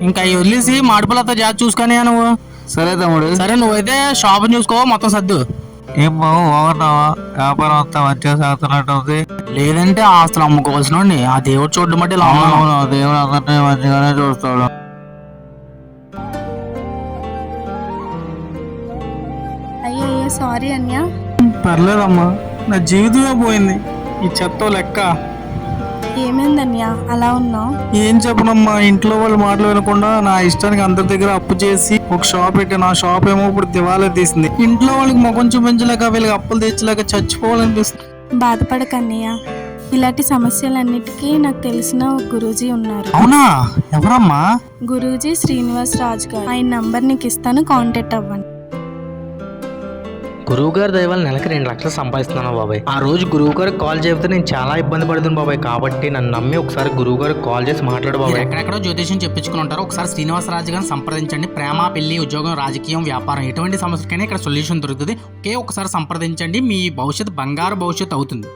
ఇంకా అవి వదిలేసి మాడిపల్లతో జాతి చూసుకొని నువ్వు. సరే తమ్ముడు. సరే నువ్వైతే షాప్ చూసుకో, మొత్తం సర్దు. ఏం బాబు బాగున్నావా? వ్యాపారం అంతా మంచిగా సాగుతున్నట్టు ఉంది. లేదంటే ఆస్తులు అమ్ముకోవాల్సిన ఆ దేవుడు చూడడం బట్టి ఇలా ఉన్నాను. అవును, దేవుడు అందరినీ మంచిగానే చూస్తాడు. అయ్యో సారీ అన్య. పర్లేదమ్మా, నా జీవితమే పోయింది ఈ చెత్త లెక్క. ఏమైందన్య అలా ఉన్నావు? ఏం చెప్పనమ్మా, ఇంట్లో వాళ్ళు మాటలు వినకుండా నా ఇష్టానికి అందరి దగ్గర అప్పు చేసి ఒక షాప్ పెట్టి నా షాప్ ఏమో ఇప్పుడు దివాలా తీసింది. ఇంట్లో వాళ్ళకి ముఖం చూపించలేక వీళ్ళకి అప్పులు తెచ్చలేక చచ్చిపోవాలనిపిస్తుంది. బాధపడకన్నయ్య, ఇలాంటి సమస్యలన్నిటికీ నాకు తెలిసిన ఒక గురూజీ ఉన్నారు. అవునా? ఎవరమ్మా? గురూజీ శ్రీనివాస్ రాజు గారు. ఆయన నంబర్ నీకు ఇస్తాను, కాంటాక్ట్ అవ్వండి. గురువు గారి దయవల్ల నెలకి 2 లక్షలు సంపాదిస్తున్నాను బాబాయ్. ఆ రోజు గురువు గారికి కాల్ చేస్తే నేను చాలా ఇబ్బంది పడుతుంది బాబాయ్. కాబట్టి నన్ను నమ్మి ఒకసారి గురువు గారికి కాల్ చేసి మాట్లాడు బాబాయ్. ఎక్కడెక్కడో జ్యోతిష్యం చెప్పించుకుని ఉంటారు. ఒకసారి శ్రీనివాస రాజు గారిని సంప్రదించండి. ప్రేమ, పెళ్లి, ఉద్యోగం, రాజకీయం, వ్యాపారం ఎటువంటి సమస్యకైనా ఇక్కడ సొల్యూషన్ దొరుకుతుంది. ఒకే ఒకసారి సంప్రదించండి, మీ భవిష్యత్తు బంగారు భవిష్యత్తు అవుతుంది.